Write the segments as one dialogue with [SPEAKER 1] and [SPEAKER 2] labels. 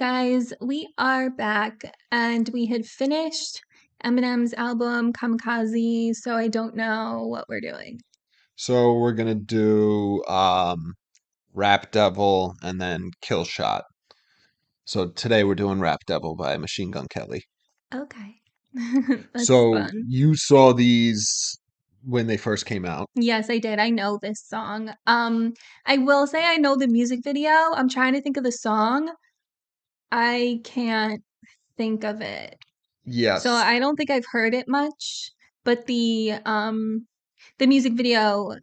[SPEAKER 1] guys, we are back and we had finished Eminem's album Kamikaze, so I don't know what we're doing.
[SPEAKER 2] So we're gonna do Rap Devil and then Kill Shot. So today we're doing Rap Devil by Machine Gun Kelly.
[SPEAKER 1] Okay. That's
[SPEAKER 2] So
[SPEAKER 1] fun.
[SPEAKER 2] you saw these when they first came out.
[SPEAKER 1] Yes, I did. I know this song. I will say I know the music video. I'm trying to think of the song. I can't think of it. So
[SPEAKER 2] Yes.
[SPEAKER 1] I don't think I've heard it much, but the music video,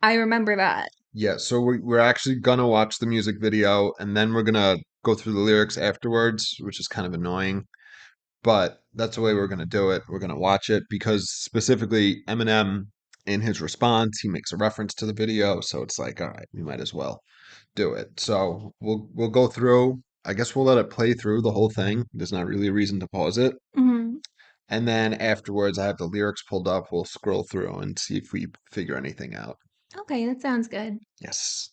[SPEAKER 1] I remember that.
[SPEAKER 2] Yeah, so we're actually gonna watch the music video and then we're gonna go through the lyrics afterwards, which is kind of annoying. But that's the way we're gonna do it. We're gonna watch it because specifically Eminem in his response, he makes a reference to the video, so it's like, all right, we might as well do it. So we'll go through. I guess we'll let it play through the whole thing. There's not really a reason to pause it.
[SPEAKER 1] Mhm.
[SPEAKER 2] And then afterwards, I have the lyrics pulled up. We'll scroll through and see if we figure anything out.
[SPEAKER 1] Okay, that sounds good.
[SPEAKER 2] Yes.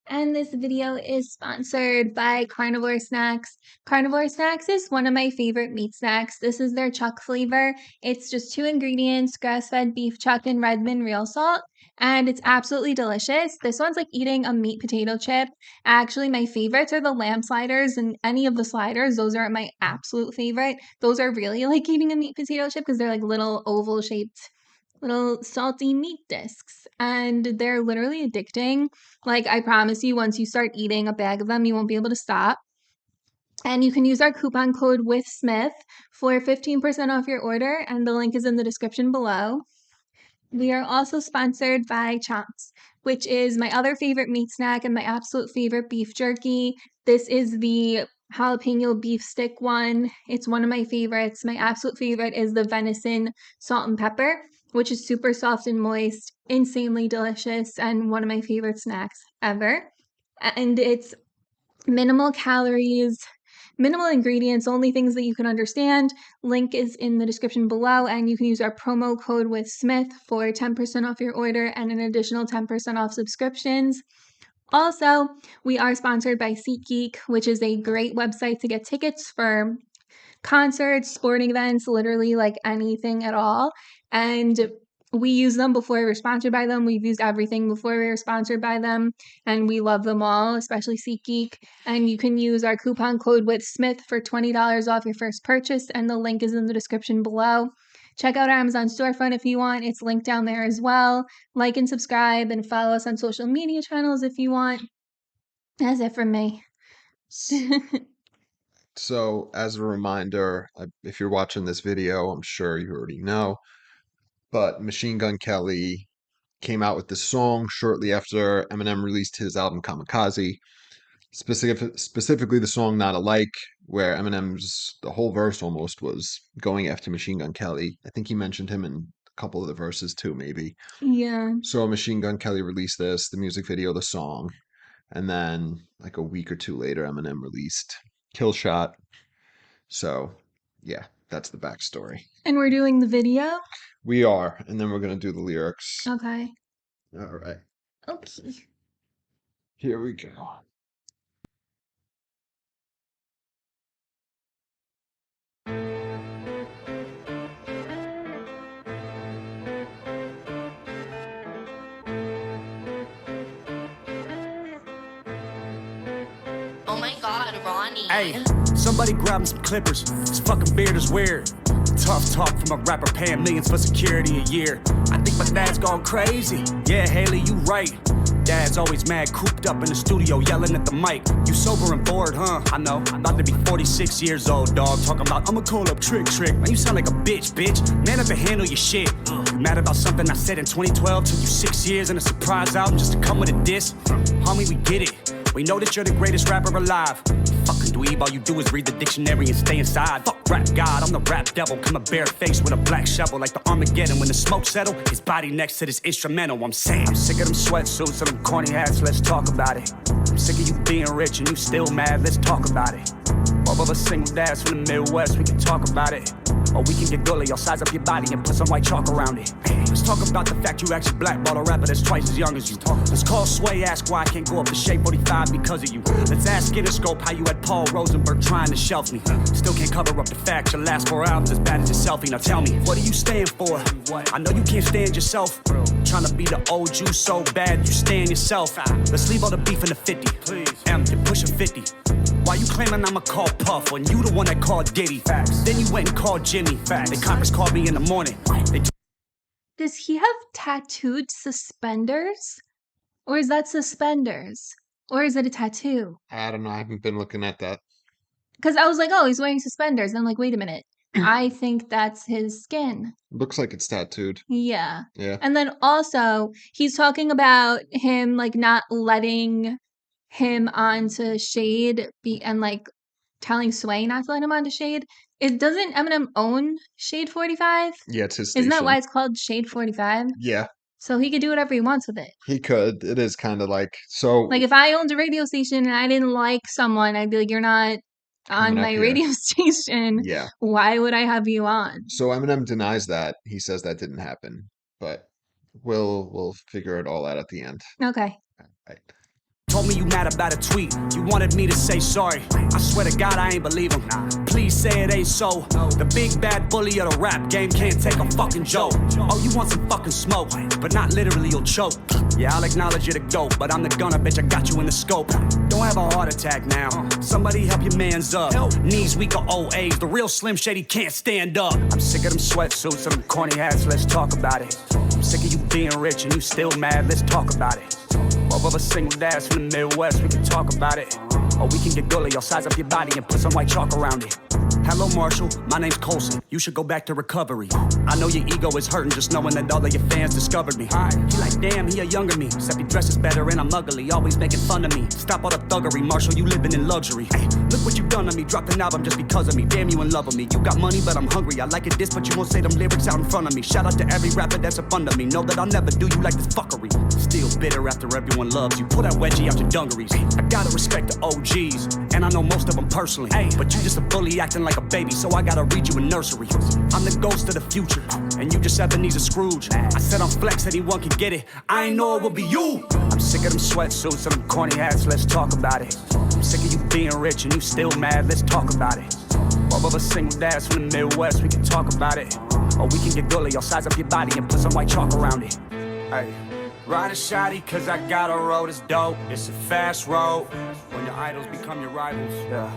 [SPEAKER 1] And this video is sponsored by Carnivore Snacks. Carnivore Snacks is one of my favorite meat snacks. This is their chuck flavor. It's just 2 ingredients, grass-fed beef chuck and Redmond real salt, and it's absolutely delicious. This one's like eating a meat potato chip. Actually, my favorites are the lamb sliders and any of the sliders. Those are my absolute favorite. Those are really like eating a meat potato chip because they're like little oval shaped little salty meat discs and they're literally addicting. Like I promise you, once you start eating a bag of them, you won't be able to stop. And you can use our coupon code WithSmith for 15% off your order, and the link is in the description below. We are also sponsored by Chomps, which is my other favorite meat snack and my absolute favorite beef jerky. This is the jalapeno beef stick one. It's one of my favorites. My absolute favorite is the venison salt and pepper, which is super soft and moist, insanely delicious, and one of my favorite snacks ever. And it's minimal calories, minimal ingredients, only things that you can understand. Link is in the description below, and you can use our promo code with Smith for 10% off your order and an additional 10% off subscriptions. Also, we are sponsored by SeatGeek, which is a great website to get tickets for concerts, sporting events, literally like anything at all. And we use them before we were sponsored by them. We've used everything before we were sponsored by them, and we love them all, especially SeatGeek. And you can use our coupon code with Smith for $20 off your first purchase, and the link is in the description below. Check out our Amazon storefront if you want. It's linked down there as well. Like and subscribe and follow us on social media channels if you want. That's it from me.
[SPEAKER 2] So as a reminder, if you're watching this video, I'm sure you already know, but Machine Gun Kelly came out with this song shortly after Eminem released his album Kamikaze. Specifically the song Not Alike, where Eminem's the whole verse almost was going after Machine Gun Kelly. I think he mentioned him in a couple of the verses too, maybe.
[SPEAKER 1] Yeah.
[SPEAKER 2] So Machine Gun Kelly released this, the music video, the song, and then like a week or two later, Eminem released Kill Shot. So yeah, that's the backstory.
[SPEAKER 1] And we're doing the video?
[SPEAKER 2] We are, and then we're gonna do the lyrics.
[SPEAKER 1] Okay.
[SPEAKER 2] All right,
[SPEAKER 1] Okay.
[SPEAKER 2] here we go.
[SPEAKER 3] Oh my god, Ronnie.
[SPEAKER 4] Hey, somebody grab him some clippers. His fucking beard is weird. Tough talk from a rapper paying millions for security a year. I think my dad's gone crazy. Yeah, Haley, you right. Dad's always mad, cooped up in the studio, yelling at the mic. You sober and bored, huh? I know. About to be 46 years old, dog. Talking about, I'ma call up Trick. Man, you sound like a bitch. Man up and handle your shit. You mad about something I said in 2012? Took you 6 years and a surprise album just to come with a diss? Homie, we get it. We know that you're the greatest rapper alive. Fucking dweeb, all you do is read the dictionary and stay inside. Fuck rap god, I'm the rap devil. Come a bare face with a black shovel like the Armageddon. When the smoke settle, his body next to this instrumental. I'm saying, I'm sick of them sweatsuits and them corny hats, let's talk about it. I'm sick of you being rich and you still mad, let's talk about it. Both of us single dads from the Midwest, we can talk about it. Or we can get gully, I'll size up your body and put some white chalk around it. Let's talk about the fact you actually blackball a rapper that's twice as young as you. Let's call Sway, ask why I can't go up to Shape 45 because of you. Let's ask Interscope how you had Paul Rosenberg trying to shelf me. Still can't cover up the fact your last 4 albums as bad as your selfie. Now tell me, what do you stand for? I know you can't stand yourself. Trying to be the old you so bad you stand yourself. Let's leave all the beef in the 50. M, you're pushing 50. Why you claiming I'ma call Puff when you the one that called Diddy? Then you went and called Jimmy. The conference called me in the morning.
[SPEAKER 1] Does he have tattooed suspenders? Or is that suspenders? Or is it a tattoo?
[SPEAKER 2] I don't know. I haven't been looking at that.
[SPEAKER 1] Because I was like, oh, he's wearing suspenders. And I'm like, wait a minute. I think that's his skin.
[SPEAKER 2] Looks like it's tattooed.
[SPEAKER 1] Yeah.
[SPEAKER 2] Yeah.
[SPEAKER 1] And then also, he's talking about him like not letting him onto Shade and like telling Sway not to let him onto Shade. Doesn't Eminem own Shade 45?
[SPEAKER 2] Yeah, it's his station.
[SPEAKER 1] Isn't that why it's called Shade 45?
[SPEAKER 2] Yeah.
[SPEAKER 1] So he could do whatever he wants with it.
[SPEAKER 2] He could. It is kind of like, so.
[SPEAKER 1] Like if I owned a radio station and I didn't like someone, I'd be like, you're not on my radio station.
[SPEAKER 2] Yeah.
[SPEAKER 1] Why would I have you on?
[SPEAKER 2] So Eminem denies that. He says that didn't happen, but we'll figure it all out at the end.
[SPEAKER 1] Okay.
[SPEAKER 2] Right.
[SPEAKER 4] Told me you mad about a tweet. You wanted me to say sorry. I swear to God I ain't believe him. Please say it ain't so. The big bad bully of the rap game can't take a fucking joke. Oh, you want some fucking smoke, but not literally, you'll choke. Yeah, I'll acknowledge you're the GOAT, but I'm the gunner, bitch, I got you in the scope. Don't have a heart attack now. Somebody help your mans up. Knees weak or old age. The real Slim Shady can't stand up. I'm sick of them sweatsuits and them corny hats, let's talk about it. I'm sick of you being rich and you still mad, let's talk about it. Both of us single dads from the Midwest, we can talk about it. Or we can get gully, I'll size up your body and put some white chalk around it. Hello, Marshall, my name's Colson. You should go back to recovery. I know your ego is hurting just knowing that all of your fans discovered me. He like, damn, he a younger me. Except he dresses better and I'm ugly, always making fun of me. Stop all the thuggery, Marshall, you living in luxury. Hey, look what you done to me, dropped an album just because of me. Damn, you in love with me. You got money, but I'm hungry. I like it this, but you won't say them lyrics out in front of me. Shout out to every rapper that's up under me. Know that I'll never do you like this fuckery. Still bitter after everyone loves you. Pull that wedgie out your dungarees. I gotta respect the OGs, and I know most of them personally. But you just a bully acting like a baby, so I gotta read you a nursery. I'm the ghost of the future, and you just Ebenezer Scrooge. I said I'm flex, anyone can get it. I ain't know it would be you. I'm sick of them sweatsuits and them corny hats, let's talk about it. I'm sick of you being rich and you still mad, let's talk about it. Both of us single dads from the Midwest, we can talk about it. Or we can get gully, I'll size up your body and put some white chalk around it. Hey. Ride a shotty, cause I got a road that's dope. It's a fast road when your idols become your rivals. Yeah.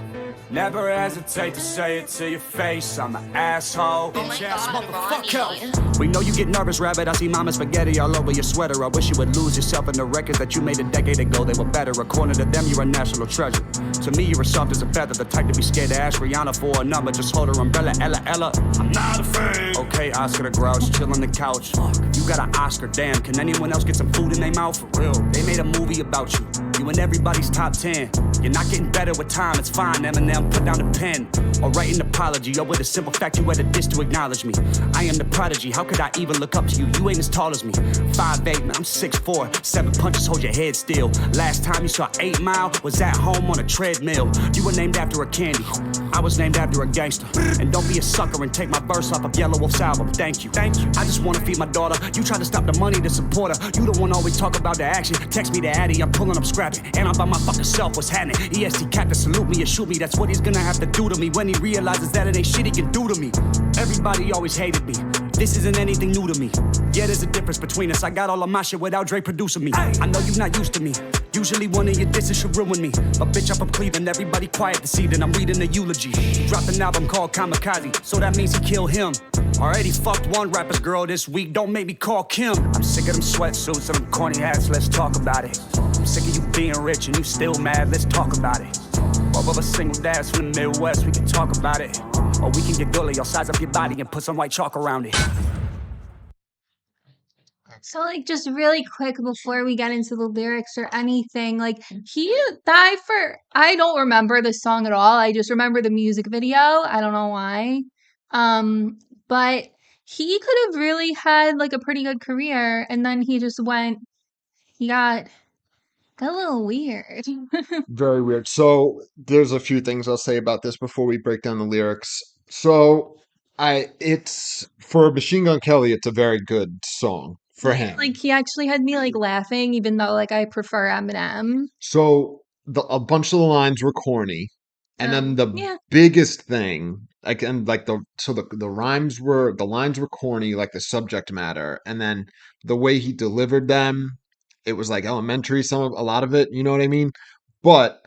[SPEAKER 4] Never hesitate to say it to your face. I'm an asshole.
[SPEAKER 3] Oh my God,
[SPEAKER 4] Motherfucker. We know you get nervous, rabbit. I see mama spaghetti all over your sweater. I wish you would lose yourself in the records that you made a decade ago. They were better. According to them, you're a national treasure. To me, you're as soft as a feather. The type to be scared to ask Rihanna for a number. Just hold her umbrella, Ella. I'm not afraid. Okay, Oscar the Grouch, chill on the couch. You got an Oscar, damn. Can anyone else get some food in their mouth? For real. They made a movie about you. You in everybody's top 10. You're not getting better with time, it's fine. Eminem, put down the pen. Or write an apology, or with a simple fact you had a diss to acknowledge me. I am the prodigy, how could I even look up to you? You ain't as tall as me. 5'8", man, I'm 6'4". 7 punches, hold your head still. Last time you saw 8 Mile was at home on a treadmill. You were named after a candy. I was named after a gangster. And don't be a sucker and take my verse off of Yellow Wolf's album. Thank you. I just wanna feed my daughter. You try to stop the money to support her. You the one always talk about the action. Text me the addy, I'm pulling up scrapping. And I'm by my fucking self, what's happening? EST Cat to salute me and shoot me. That's what he's gonna have to do to me when he realizes that it ain't shit he can do to me. Everybody always hated me. This isn't anything new to me. Yeah, there's a difference between us. I got all of my shit without Dre producing me. I know you're not used to me. Usually one of your disses should ruin me. But bitch, I'm from Cleveland, everybody quiet this evening. I'm reading the eulogy. He dropped an album called Kamikaze, so that means he killed him. Already fucked one rapper's girl this week, don't make me call Kim. I'm sick of them sweatsuits and them corny hats, let's talk about it. I'm sick of you being rich and you still mad, let's talk about it. Both of us single dads from the Midwest, we can talk about it. Or we can get gully, I'll size up your body and put some white chalk around it.
[SPEAKER 1] So, like, just really quick before we get into the lyrics or anything, like, I don't remember the song at all. I just remember the music video. I don't know why. But he could have really had, like, a pretty good career, and then he got a little weird.
[SPEAKER 2] Very weird. So there's a few things I'll say about this before we break down the lyrics. So It's for Machine Gun Kelly, it's a very good song for
[SPEAKER 1] Yeah,
[SPEAKER 2] him.
[SPEAKER 1] like he actually had me like laughing, even though like I prefer Eminem.
[SPEAKER 2] So a bunch of the lines were corny, and then the
[SPEAKER 1] Yeah,
[SPEAKER 2] biggest thing, like and like the lines were corny, like the subject matter, and then the way he delivered them, it was like elementary. A lot of it, you know what I mean? But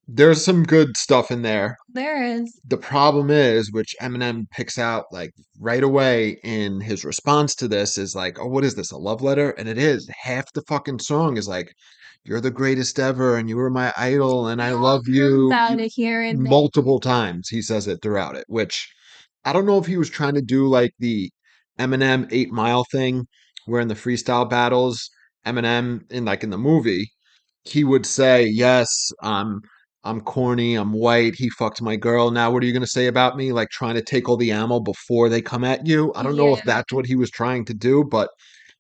[SPEAKER 2] there's some good stuff in there.
[SPEAKER 1] there is.
[SPEAKER 2] The problem is, which Eminem picks out like right away in his response to this, is like, oh, what is this, a love letter? And it is. Half the fucking song is like, you're the greatest ever, and you were my idol, and
[SPEAKER 1] We
[SPEAKER 2] I
[SPEAKER 1] all
[SPEAKER 2] love
[SPEAKER 1] heard
[SPEAKER 2] you.
[SPEAKER 1] about it here and there.
[SPEAKER 2] Multiple times he says it throughout it, which I don't know if he was trying to do like the Eminem 8 Mile thing, where in the freestyle battles, Eminem in the movie, he would say, yes, I'm corny, I'm white, he fucked my girl. Now what are you gonna say about me? Like trying to take all the ammo before they come at you. I don't know if
[SPEAKER 1] Yeah.
[SPEAKER 2] that's what he was trying to do, but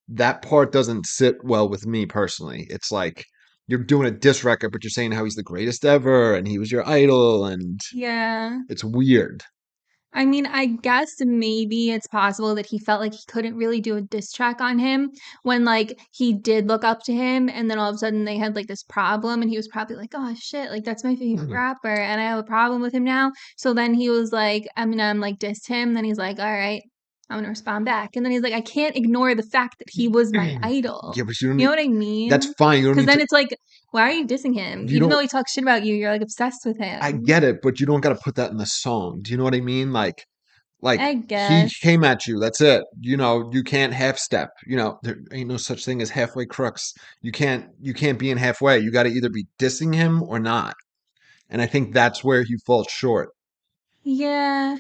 [SPEAKER 2] that part doesn't sit well with me personally. It's like you're doing a diss record, but you're saying how he's the greatest ever and he was your idol, and
[SPEAKER 1] Yeah.
[SPEAKER 2] it's weird.
[SPEAKER 1] I mean, I guess maybe it's possible that he felt like he couldn't really do a diss track on him when like he did look up to him and then all of a sudden they had like this problem and he was probably like, "Oh shit, like that's my favorite rapper and I have a problem with him now." So then he was like Eminem like dissed him, then he's like, "All right, I'm going to respond back." And then he's like, "I can't ignore the fact that he was my idol."
[SPEAKER 2] Yeah, but you don't
[SPEAKER 1] You know
[SPEAKER 2] need,
[SPEAKER 1] what I
[SPEAKER 2] that's
[SPEAKER 1] mean?
[SPEAKER 2] fine. You don't
[SPEAKER 1] Cuz
[SPEAKER 2] need
[SPEAKER 1] then
[SPEAKER 2] to,
[SPEAKER 1] it's like, why are you dissing him?
[SPEAKER 2] you
[SPEAKER 1] Even
[SPEAKER 2] don't,
[SPEAKER 1] though he talks shit about you, you're like obsessed with
[SPEAKER 2] I
[SPEAKER 1] him.
[SPEAKER 2] get it, but you don't got to put that in the song. Do you know what I mean? Like
[SPEAKER 1] I
[SPEAKER 2] he
[SPEAKER 1] guess.
[SPEAKER 2] came at you. That's it. You know, you can't half step. You know, there ain't no such thing as halfway crooks. You can't be in halfway. You got to either be dissing him or not. And I think that's where he falls short.
[SPEAKER 1] Yeah,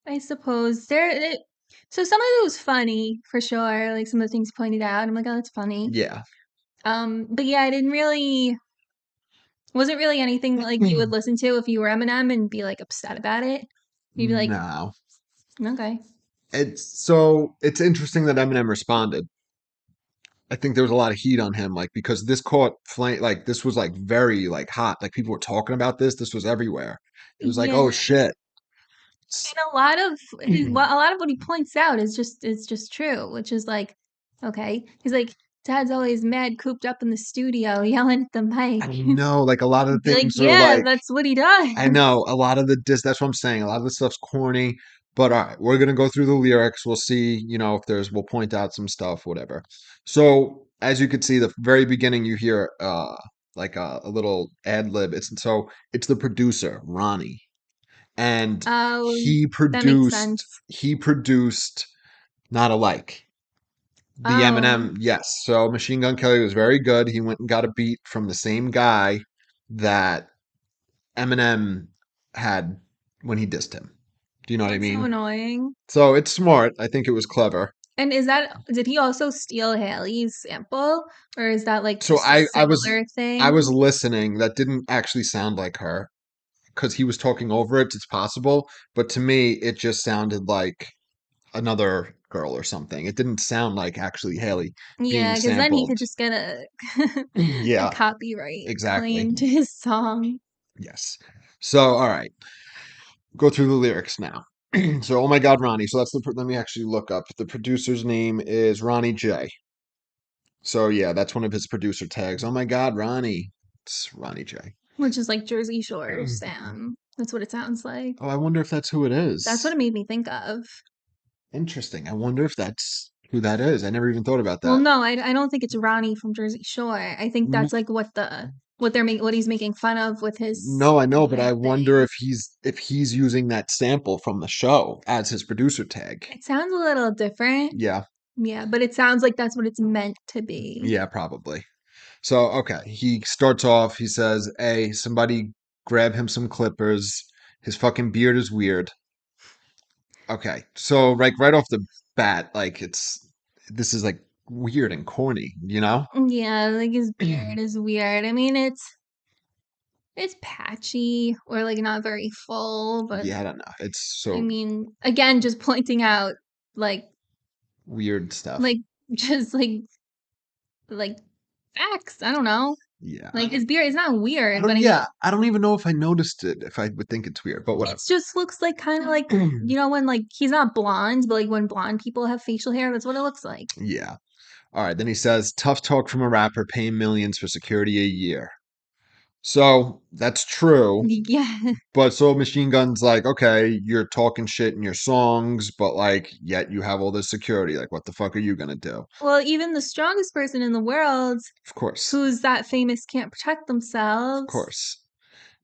[SPEAKER 1] I suppose so some of it was funny for sure, like some of the things pointed out. I'm like, oh, that's funny.
[SPEAKER 2] Yeah.
[SPEAKER 1] But yeah, I didn't really wasn't really anything like you would listen to if you were Eminem and be like upset about it. You'd be like,
[SPEAKER 2] No.
[SPEAKER 1] okay.
[SPEAKER 2] It's interesting that Eminem responded. I think there was a lot of heat on him, like because this caught flame, like this was like very like hot, like people were talking about this. This was everywhere. It was like,
[SPEAKER 1] Yeah.
[SPEAKER 2] oh shit.
[SPEAKER 1] And a lot of a lot of what he points out is just true, which is like, okay. He's like, Dad's always mad cooped up in the studio yelling at the mic.
[SPEAKER 2] I know, like a lot of
[SPEAKER 1] Be
[SPEAKER 2] the
[SPEAKER 1] like,
[SPEAKER 2] things are
[SPEAKER 1] yeah,
[SPEAKER 2] like,
[SPEAKER 1] that's what he does.
[SPEAKER 2] I know a lot of the that's what I'm saying. A lot of the stuff's corny, but all right, we're gonna go through the lyrics. We'll see, if we'll point out some stuff, whatever. So as you can see, the very beginning, you hear like a little ad lib. It's the producer Ronnie, and
[SPEAKER 1] Oh,
[SPEAKER 2] he
[SPEAKER 1] that makes
[SPEAKER 2] produced
[SPEAKER 1] sense.
[SPEAKER 2] he produced Not Alike. The
[SPEAKER 1] Oh,
[SPEAKER 2] Eminem, yes. So Machine Gun Kelly was very good. He went and got a beat from the same guy that Eminem had when he dissed him. Do you know what I
[SPEAKER 1] that's so
[SPEAKER 2] mean?
[SPEAKER 1] annoying.
[SPEAKER 2] So it's smart. I think it was clever.
[SPEAKER 1] And did he also steal Haley's sample, or is that like
[SPEAKER 2] So
[SPEAKER 1] just a
[SPEAKER 2] I was
[SPEAKER 1] similar
[SPEAKER 2] I
[SPEAKER 1] thing?
[SPEAKER 2] was listening. That didn't actually sound like her because he was talking over it. It's possible, but to me, it just sounded like another girl or something. It didn't sound like actually Haley being
[SPEAKER 1] Yeah, because then he
[SPEAKER 2] sampled.
[SPEAKER 1] could just get a a
[SPEAKER 2] Yeah,
[SPEAKER 1] copyright
[SPEAKER 2] exactly.
[SPEAKER 1] claim to his song.
[SPEAKER 2] Yes. So all right, go through the lyrics now. So, oh my God, Ronnie. So let me actually look up. The producer's name is Ronnie J. So yeah, that's one of his producer tags. Oh my God, Ronnie. It's Ronnie J.
[SPEAKER 1] Which is like Jersey Shore Sam. That's what it sounds like.
[SPEAKER 2] Oh, I wonder if that's who it
[SPEAKER 1] That's what
[SPEAKER 2] is.
[SPEAKER 1] it made me think of.
[SPEAKER 2] Interesting. I wonder if that's who that is. I never even thought about
[SPEAKER 1] Well,
[SPEAKER 2] that.
[SPEAKER 1] no, I don't think it's Ronnie from Jersey Shore. I think
[SPEAKER 2] N-
[SPEAKER 1] that's like what he's making fun of with his
[SPEAKER 2] No, I know, but I wonder
[SPEAKER 1] thing.
[SPEAKER 2] if he's using that sample from the show as his producer tag.
[SPEAKER 1] It sounds a little different.
[SPEAKER 2] Yeah,
[SPEAKER 1] Yeah, but it sounds like that's what it's meant to be.
[SPEAKER 2] yeah, probably. So, okay, he starts off, he says, "Hey, somebody grab him some clippers. His fucking beard is weird." Okay, so like right off the bat, like this is like weird and corny, you know?
[SPEAKER 1] Yeah, like his beard is weird. I mean, it's patchy or like not very full, but
[SPEAKER 2] Yeah, I don't know. It's
[SPEAKER 1] I
[SPEAKER 2] so
[SPEAKER 1] mean, again, just pointing out like
[SPEAKER 2] weird stuff.
[SPEAKER 1] like just like facts. I don't know.
[SPEAKER 2] Yeah.
[SPEAKER 1] Like his beard is not
[SPEAKER 2] I
[SPEAKER 1] weird,
[SPEAKER 2] don't,
[SPEAKER 1] but
[SPEAKER 2] yeah, I don't even know if I noticed it, if I would think it's weird, but whatever.
[SPEAKER 1] it just looks like kind of like when like he's not blonde, but like when blonde people have facial hair, that's what it looks like.
[SPEAKER 2] Yeah. All right. Then he says, tough talk from a rapper paying millions for security a year. So that's true.
[SPEAKER 1] Yeah.
[SPEAKER 2] But so Machine Gun's like, okay, you're talking shit in your songs, but like, yet you have all this security. Like, what the fuck are you gonna do?
[SPEAKER 1] Well, even the strongest person in the world
[SPEAKER 2] Of course,
[SPEAKER 1] who's that famous can't protect
[SPEAKER 2] of
[SPEAKER 1] themselves.
[SPEAKER 2] course.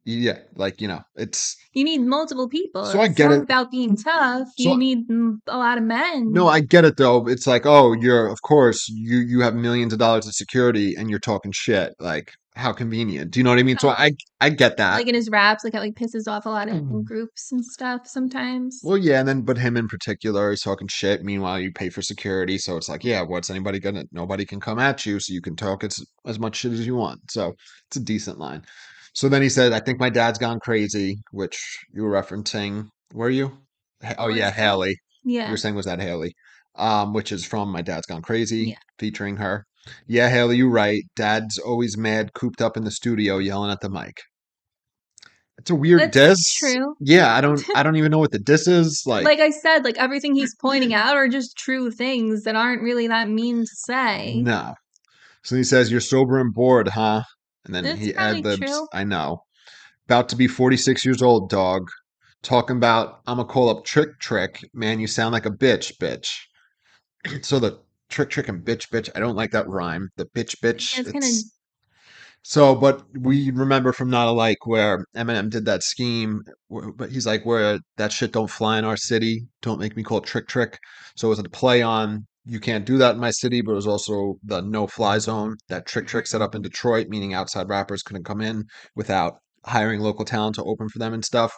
[SPEAKER 2] Yeah, like, it's
[SPEAKER 1] You need multiple people.
[SPEAKER 2] so I
[SPEAKER 1] It's
[SPEAKER 2] get
[SPEAKER 1] not
[SPEAKER 2] it.
[SPEAKER 1] about being tough. You
[SPEAKER 2] So
[SPEAKER 1] need a lot of
[SPEAKER 2] no,
[SPEAKER 1] men.
[SPEAKER 2] I get it though. It's like, oh, you're of course you have millions of dollars of security and you're talking shit. Like, how convenient. Do you know what I mean? So I get that.
[SPEAKER 1] Like in his raps, like how he pisses off a lot of different groups and stuff sometimes.
[SPEAKER 2] Well, yeah, and then but him in particular is talking shit. Meanwhile, you pay for security, so it's like, yeah, what's anybody gonna? Nobody can come at you, so you can talk as much shit as you want. So it's a decent line. So then he said, "I think my dad's gone crazy," which you were referencing. Were you? Oh
[SPEAKER 1] What
[SPEAKER 2] yeah,
[SPEAKER 1] was that?
[SPEAKER 2] Haley. You
[SPEAKER 1] Yeah.
[SPEAKER 2] were saying was that Haley? Which is from My Dad's Gone Crazy,
[SPEAKER 1] Yeah.
[SPEAKER 2] featuring her. Yeah, Haley, you're right. Dad's always mad, cooped up in the studio, yelling at the mic. It's a weird
[SPEAKER 1] That's
[SPEAKER 2] diss.
[SPEAKER 1] true.
[SPEAKER 2] Yeah, I don't even know what the diss is. Like,
[SPEAKER 1] Like I said, like everything he's pointing out are just true things that aren't really that mean to say.
[SPEAKER 2] no. So he says, "You're sober and bored, huh?" And then
[SPEAKER 1] That's
[SPEAKER 2] he
[SPEAKER 1] probably
[SPEAKER 2] ad libs,
[SPEAKER 1] true.
[SPEAKER 2] "I know. About to be 46 years old, dog. Talking about I'ma call up Trick. Man, you sound like a bitch." So the Trick and bitch. I don't like that rhyme. The bitch.
[SPEAKER 1] Yeah, it's kind of
[SPEAKER 2] It's so, but we remember from Not Alike where Eminem did that scheme, but he's like, where that shit don't fly in our city. Don't make me call it Trick. So it was a play on, you can't do that in my city, but it was also the no fly zone that Trick set up in Detroit, meaning outside rappers couldn't come in without hiring local talent to open for them and stuff.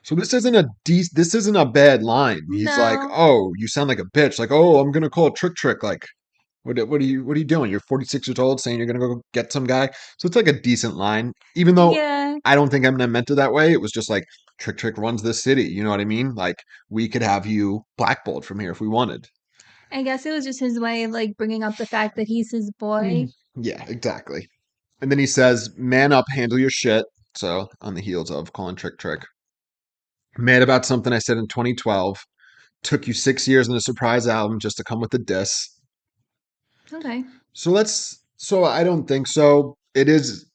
[SPEAKER 2] So this isn't a bad line. He's like,
[SPEAKER 1] no.
[SPEAKER 2] oh, you sound like a bitch. Like, oh, I'm gonna call it Trick. Like, what are you doing? You're 46 years old saying you're gonna go get some guy. So it's like a decent line, even though
[SPEAKER 1] Yeah.
[SPEAKER 2] I don't think Eminem meant it that way. It was just like Trick runs this city. You know what I mean? Like we could have you blackballed from here if we wanted.
[SPEAKER 1] I guess it was just his way of like bringing up the fact that he's his boy.
[SPEAKER 2] Yeah, exactly. And then he says, "Man up, handle your shit." So on the heels of calling Trick, mad about something I said in 2012. Took you 6 years in a surprise album just to come with a diss.
[SPEAKER 1] Okay.
[SPEAKER 2] So I don't think so. It is.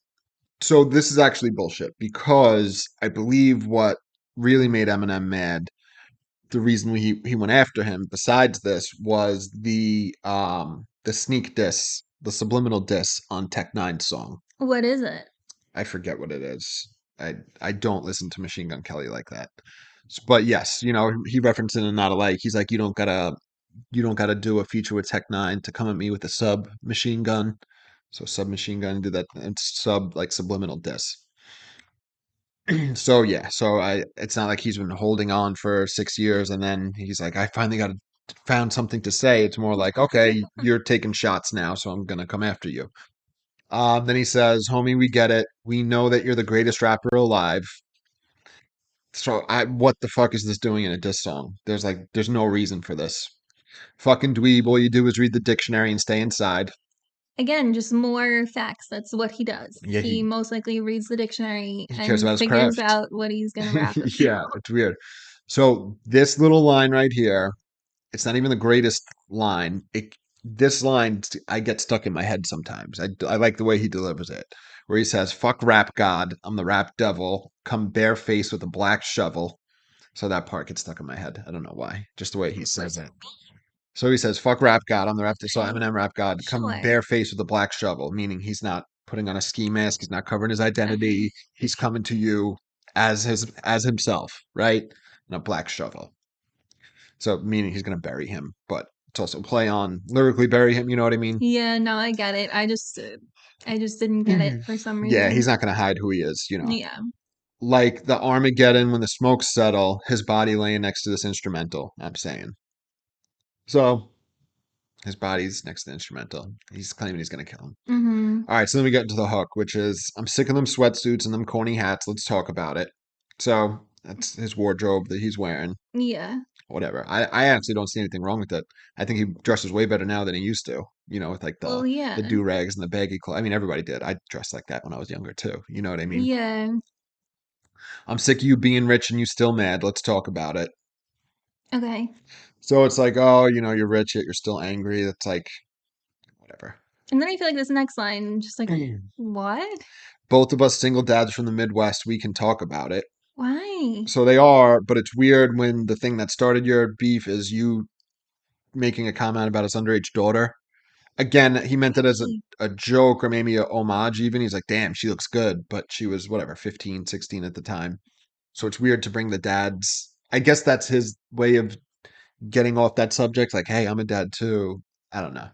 [SPEAKER 2] So this is actually bullshit because I believe what really made Eminem mad, the reason he went after him, besides this, was the sneak diss, the subliminal diss on Tech Nine's song.
[SPEAKER 1] What is it?
[SPEAKER 2] I forget what it is. I don't listen to Machine Gun Kelly like that. But yes, he referenced it in Not Alike. He's like, you don't gotta do a feature with Tech Nine to come at me with a sub machine gun. So submachine gun did that and sub like subliminal diss. So yeah, so I it's not like he's been holding on for 6 years and then he's like, I finally got found something to say. It's more like, okay, you're taking shots now, so I'm gonna come after you. Then he says, homie, we get it. We know that you're the greatest rapper alive. So what the fuck is this doing in a diss song? There's no reason for this. Fucking dweeb, all you do is read the dictionary and stay inside.
[SPEAKER 1] Again, just more facts. That's what he does.
[SPEAKER 2] Yeah,
[SPEAKER 1] He most likely reads the dictionary
[SPEAKER 2] he cares
[SPEAKER 1] and
[SPEAKER 2] about his
[SPEAKER 1] figures
[SPEAKER 2] craft.
[SPEAKER 1] out what he's going to rap
[SPEAKER 2] Yeah,
[SPEAKER 1] about.
[SPEAKER 2] it's weird. So this little line right here, it's not even the greatest line. This line I get stuck in my head sometimes. I like the way he delivers it, where he says, "Fuck rap god, I'm the rap devil. Come barefaced with a black shovel." So that part gets stuck in my head. I don't know why. Just the way he says it. So he says, "Fuck rap god, I'm the rap." So Eminem rap god, come
[SPEAKER 1] Sure.
[SPEAKER 2] barefaced with a black shovel, meaning he's not putting on a ski mask. He's not covering his identity. He's coming to you as himself, right? And a black shovel. So meaning he's going to bury him, but it's also play on lyrically bury him. You know what I mean?
[SPEAKER 1] Yeah, no, I get it. I just didn't get it for some
[SPEAKER 2] Yeah, he's
[SPEAKER 1] reason.
[SPEAKER 2] not going to hide who he is.
[SPEAKER 1] Yeah.
[SPEAKER 2] Like the Armageddon when the smoke settle, his body laying next to this instrumental. I'm saying. So his body's next to the instrumental. He's claiming he's going to kill him.
[SPEAKER 1] Mm-hmm.
[SPEAKER 2] All right, so then we get into the hook, which is I'm sick of them sweatsuits and them corny hats. Let's talk about it. So that's his wardrobe that he's wearing.
[SPEAKER 1] Yeah.
[SPEAKER 2] whatever. I actually don't see anything wrong with it. I think he dresses way better now than he used to. With like
[SPEAKER 1] Well,
[SPEAKER 2] the
[SPEAKER 1] yeah.
[SPEAKER 2] do rags and the baggy clothes. I mean, everybody did. I dressed like that when I was younger too. You know what I mean?
[SPEAKER 1] Yeah.
[SPEAKER 2] I'm sick of you being rich and you still mad. Let's talk about it.
[SPEAKER 1] Okay.
[SPEAKER 2] So it's like, oh, you're rich yet you're still angry. That's like whatever.
[SPEAKER 1] And then I feel like this next line, just like, what?
[SPEAKER 2] Both of us single dads from the Midwest, we can talk about it.
[SPEAKER 1] Why?
[SPEAKER 2] So they are, but it's weird when the thing that started your beef is you making a comment about his underage daughter. Again, he meant it as
[SPEAKER 1] Right.
[SPEAKER 2] a joke or maybe a homage even. He's like, damn, she looks good, but she was whatever, 15, 16 at the time. So it's weird to bring the dads. I guess that's his way of getting off that subject. Like, hey, I'm a dad too. I don't know.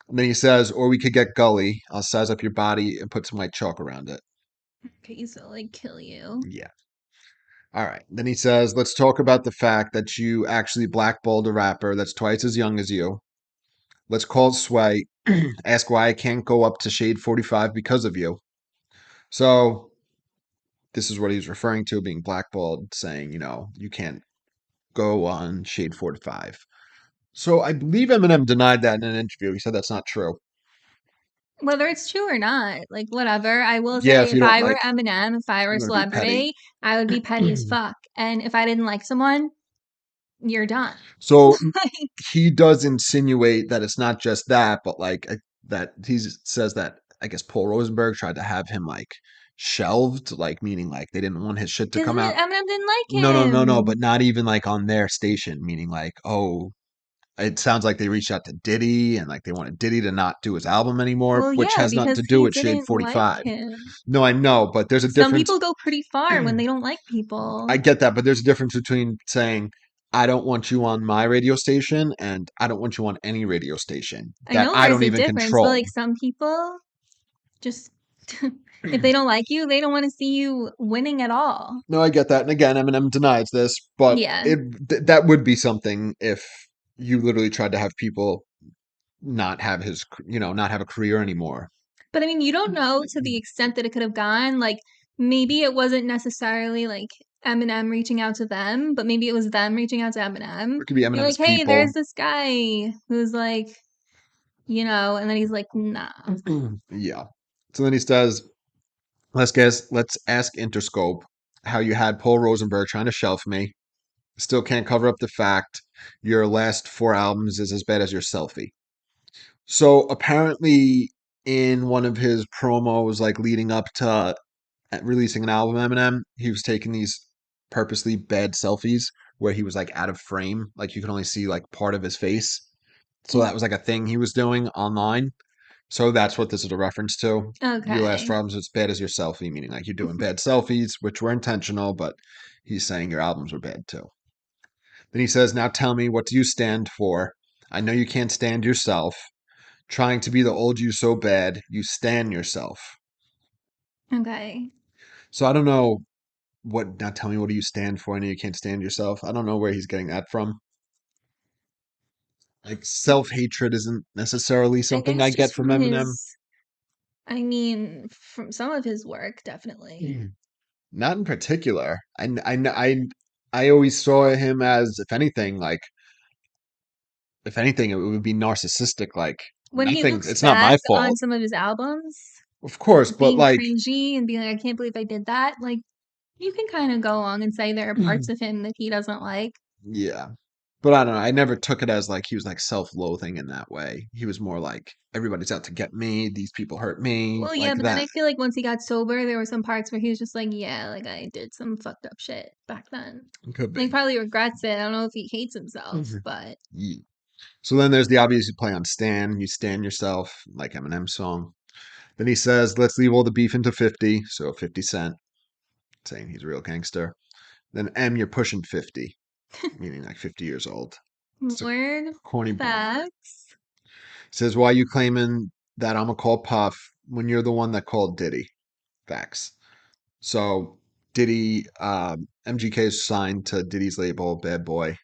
[SPEAKER 2] And then he says, or we could get gully. I'll size up your body and put some white chalk around it.
[SPEAKER 1] Okay, so like kill you.
[SPEAKER 2] Yeah. All right. Then he says, let's talk about the fact that you actually blackballed a rapper that's twice as young as you. Let's call Sway, ask why I can't go up to Shade 45 because of you. So this is what he's referring to being blackballed, saying, you can't go on Shade 45. So I believe Eminem denied that in an interview. He said that's not true.
[SPEAKER 1] Whether it's true or not, like whatever. I will
[SPEAKER 2] Yeah,
[SPEAKER 1] say
[SPEAKER 2] if you
[SPEAKER 1] if
[SPEAKER 2] don't
[SPEAKER 1] I were
[SPEAKER 2] like,
[SPEAKER 1] Eminem, if I were a
[SPEAKER 2] you're going to be petty.
[SPEAKER 1] celebrity, I would be petty as fuck. And if I didn't like someone, you're done.
[SPEAKER 2] So
[SPEAKER 1] Like,
[SPEAKER 2] he does insinuate that it's not just that, but like that he says that I guess Paul Rosenberg tried to have him like shelved, like meaning like they didn't want his shit to
[SPEAKER 1] because
[SPEAKER 2] come out.
[SPEAKER 1] Eminem didn't like
[SPEAKER 2] No, no, no, no, but
[SPEAKER 1] him.
[SPEAKER 2] not even like on their station, meaning like, oh, it sounds like they reached out to Diddy and like they wanted Diddy to not do his album anymore,
[SPEAKER 1] Well,
[SPEAKER 2] which
[SPEAKER 1] yeah,
[SPEAKER 2] has nothing
[SPEAKER 1] because
[SPEAKER 2] to do
[SPEAKER 1] he
[SPEAKER 2] with Shade
[SPEAKER 1] didn't like
[SPEAKER 2] 45.
[SPEAKER 1] him.
[SPEAKER 2] No, I know, but there's a
[SPEAKER 1] Some
[SPEAKER 2] difference.
[SPEAKER 1] people go pretty far when they don't like people.
[SPEAKER 2] I get that, but there's a difference between saying, I don't want you on my radio station and I don't want you on any radio station
[SPEAKER 1] I
[SPEAKER 2] that
[SPEAKER 1] know
[SPEAKER 2] I
[SPEAKER 1] there's
[SPEAKER 2] don't
[SPEAKER 1] a
[SPEAKER 2] even
[SPEAKER 1] difference, but
[SPEAKER 2] control.
[SPEAKER 1] like some people just if they don't like you, they don't want to see you winning at all.
[SPEAKER 2] No, I get that. And again, Eminem denies this, but
[SPEAKER 1] Yeah.
[SPEAKER 2] that would be something if you literally tried to have people not have not have a career anymore.
[SPEAKER 1] But I mean, you don't know to the extent that it could have gone. Like maybe it wasn't necessarily like Eminem reaching out to them, but maybe it was them reaching out to Eminem.
[SPEAKER 2] It could be
[SPEAKER 1] You're
[SPEAKER 2] Eminem's
[SPEAKER 1] like, hey,
[SPEAKER 2] people.
[SPEAKER 1] there's this guy who's like, and then he's like, nah.
[SPEAKER 2] Yeah. So then he says, let's ask Interscope how you had Paul Rosenberg trying to shelf me. Still can't cover up the fact your last 4 albums is as bad as your selfie. So apparently, in one of his promos, like leading up to releasing an album, Eminem, he was taking these purposely bad selfies where he was like out of frame, like you could only see like part of his face. So that was like a thing he was doing online. So that's what this is a reference to. Your last
[SPEAKER 1] Okay.
[SPEAKER 2] albums as bad as your selfie, meaning like you're doing bad selfies, which were intentional, but he's saying your albums were bad too. Then he says, now tell me, what do you stand for? I know you can't stand yourself. Trying to be the old you so bad, you stand yourself.
[SPEAKER 1] Okay.
[SPEAKER 2] So I don't know now tell me, what do you stand for? I know you can't stand yourself. I don't know where he's getting that from. Like self-hatred isn't necessarily
[SPEAKER 1] I
[SPEAKER 2] something I
[SPEAKER 1] guess
[SPEAKER 2] get
[SPEAKER 1] just
[SPEAKER 2] from
[SPEAKER 1] from
[SPEAKER 2] Eminem.
[SPEAKER 1] his I mean, from some of his work, definitely.
[SPEAKER 2] Not in particular. I always saw him as, if anything, it would be narcissistic. Like
[SPEAKER 1] When he
[SPEAKER 2] nothing.
[SPEAKER 1] looks
[SPEAKER 2] It's not my
[SPEAKER 1] back on
[SPEAKER 2] fault,
[SPEAKER 1] some of his albums,
[SPEAKER 2] of course, but
[SPEAKER 1] being
[SPEAKER 2] like,
[SPEAKER 1] cringy and being like, I can't believe I did that, like, you can kind of go along and say there are parts of him that he doesn't like.
[SPEAKER 2] yeah. But I don't know. I never took it as like he was like self-loathing in that way. He was more like everybody's out to get me. These people hurt me,
[SPEAKER 1] Well, yeah,
[SPEAKER 2] like
[SPEAKER 1] but then
[SPEAKER 2] that.
[SPEAKER 1] I feel like once he got sober, there were some parts where he was just like, yeah, like I did some fucked up shit back then.
[SPEAKER 2] Could
[SPEAKER 1] And he
[SPEAKER 2] be.
[SPEAKER 1] probably regrets it. I don't know if he hates himself, but
[SPEAKER 2] Yeah. So then there's the obvious play on Stan. You stand yourself, like Eminem's song. Then he says, let's leave all the beef into 50. So 50 Cent, saying he's a real gangster. Then M, you're pushing 50, meaning like 50 years old. It's a
[SPEAKER 1] word
[SPEAKER 2] corny bar.
[SPEAKER 1] facts.
[SPEAKER 2] Says, why you claiming that I'm going to call Puff when you're the one that called Diddy? Facts. So Diddy, MGK is signed to Diddy's label, Bad Boy,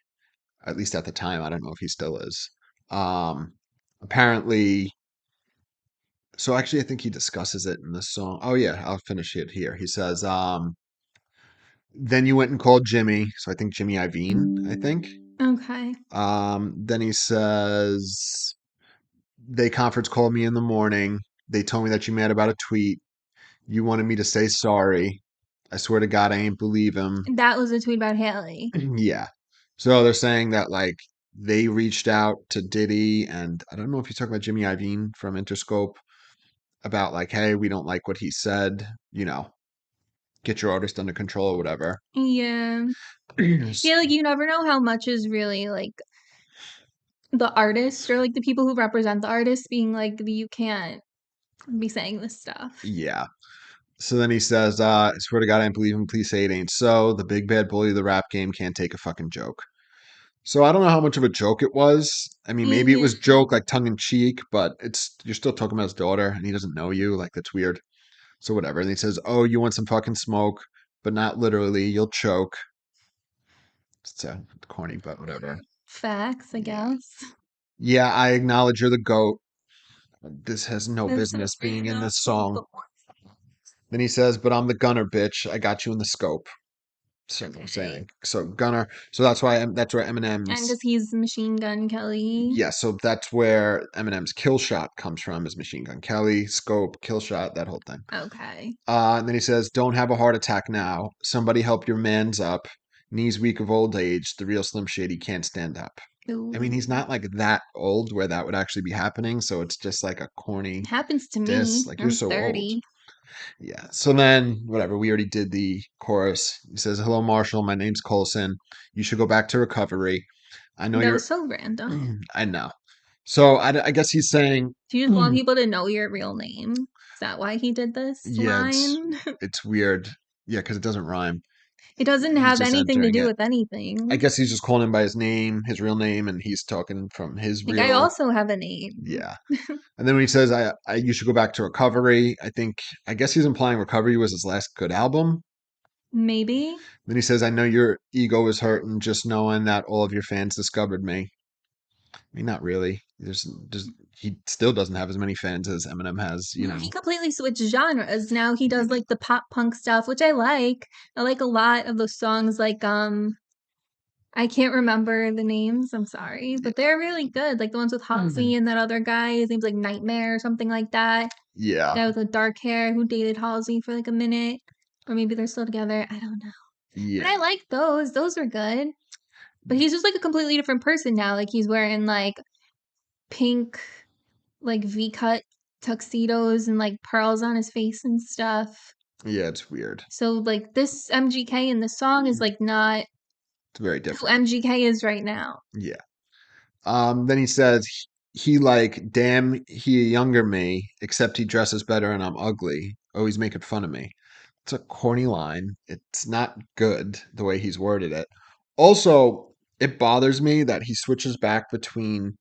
[SPEAKER 2] at least at the time. I don't know if he still is. Um, apparently, so actually, I think he discusses it in the song. Oh yeah, I'll finish it here. He says, Then you went and called Jimmy. So I think Jimmy Iovine, I think.
[SPEAKER 1] Okay.
[SPEAKER 2] Then he says, they conference called me in the morning. They told me that you mad about a tweet. You wanted me to say sorry. I swear to God, I ain't believe him.
[SPEAKER 1] That was a tweet about Haley.
[SPEAKER 2] Yeah. So they're saying that like they reached out to Diddy, and I don't know if you talk about Jimmy Iovine from Interscope about like, hey, we don't like what he said, get your artist under control or whatever.
[SPEAKER 1] Yeah. Yeah, like you never know how much is really like the artist or like the people who represent the artist being like, you can't be saying this stuff.
[SPEAKER 2] Yeah. So then he says, I swear to God, I ain't believe him. Please say it ain't so. The big bad bully of the rap game can't take a fucking joke. So I don't know how much of a joke it was. I mean, maybe it
[SPEAKER 1] Yeah.
[SPEAKER 2] was joke like tongue in cheek, but you're still talking about his daughter and he doesn't know you. Like that's weird. So whatever. And he says, "Oh, you want some fucking smoke, but not literally. You'll choke." It's corny, but whatever.
[SPEAKER 1] Facts, I
[SPEAKER 2] Yeah.
[SPEAKER 1] guess.
[SPEAKER 2] Yeah, I acknowledge you're the goat. This has no
[SPEAKER 1] That's so
[SPEAKER 2] business being in
[SPEAKER 1] random.
[SPEAKER 2] this song. Then he says, "But I'm the gunner, bitch. I got you in the scope." So I'm saying, so gunner. So that's where
[SPEAKER 1] And
[SPEAKER 2] Eminem's.
[SPEAKER 1] because he's Machine Gun Kelly.
[SPEAKER 2] Yeah, so that's where Eminem's kill shot comes from, is Machine Gun Kelly, scope, kill shot, that whole thing.
[SPEAKER 1] Okay.
[SPEAKER 2] And then he says, "Don't have a heart attack now. Somebody help your man's up. Knees weak of old age. The real Slim Shady can't stand up." I mean, he's
[SPEAKER 1] Ooh.
[SPEAKER 2] not like that old where that would actually be happening. So it's just like a corny
[SPEAKER 1] Happens to
[SPEAKER 2] diss.
[SPEAKER 1] me.
[SPEAKER 2] Like, you're
[SPEAKER 1] I'm
[SPEAKER 2] so old.
[SPEAKER 1] 30.
[SPEAKER 2] Yeah. So then, whatever, we already did the chorus. He says, "Hello, Marshall. My name's Colson. You should go back to recovery. I know
[SPEAKER 1] That
[SPEAKER 2] you're."
[SPEAKER 1] was so random.
[SPEAKER 2] I know. So I guess he's saying,
[SPEAKER 1] Do you just want people to know your real name? Is that why he did this
[SPEAKER 2] yeah,
[SPEAKER 1] line?
[SPEAKER 2] it's weird. Yeah, because it doesn't rhyme.
[SPEAKER 1] It doesn't
[SPEAKER 2] He's
[SPEAKER 1] have
[SPEAKER 2] just
[SPEAKER 1] anything to
[SPEAKER 2] entering
[SPEAKER 1] do
[SPEAKER 2] it.
[SPEAKER 1] with anything.
[SPEAKER 2] I guess he's just calling him by his name, his real name, and he's talking from his
[SPEAKER 1] Like, I
[SPEAKER 2] real.
[SPEAKER 1] also have a name.
[SPEAKER 2] Yeah. And then when he says, you should go back to recovery, I guess he's implying recovery was his last good album.
[SPEAKER 1] Maybe.
[SPEAKER 2] Then he says, "I know your ego is hurting just knowing that all of your fans discovered me." I mean, not really. He still doesn't have as many fans as Eminem has,
[SPEAKER 1] He completely switched genres. Now he does like the pop punk stuff, which I like. I like a lot of those songs like I can't remember the names, I'm sorry, but they're really good. Like the ones with Halsey and that other guy, his name's like Nightmare or something like that.
[SPEAKER 2] Yeah.
[SPEAKER 1] Guy with the dark hair who dated Halsey for like a minute. Or maybe they're still together. I don't know. But
[SPEAKER 2] Yeah.
[SPEAKER 1] I like those. Those were good. But he's just like a completely different person now. Like he's wearing like pink, like V-cut tuxedos and like pearls on his face and stuff.
[SPEAKER 2] Yeah, it's weird.
[SPEAKER 1] So like this MGK in the song is like not
[SPEAKER 2] It's very
[SPEAKER 1] who
[SPEAKER 2] different.
[SPEAKER 1] MGK is right now.
[SPEAKER 2] Yeah. Then he says he like, damn, he a younger me, except he dresses better and I'm ugly. Oh, he's making fun of me. It's a corny line. It's not good the way he's worded it. Also, it bothers me that he switches back between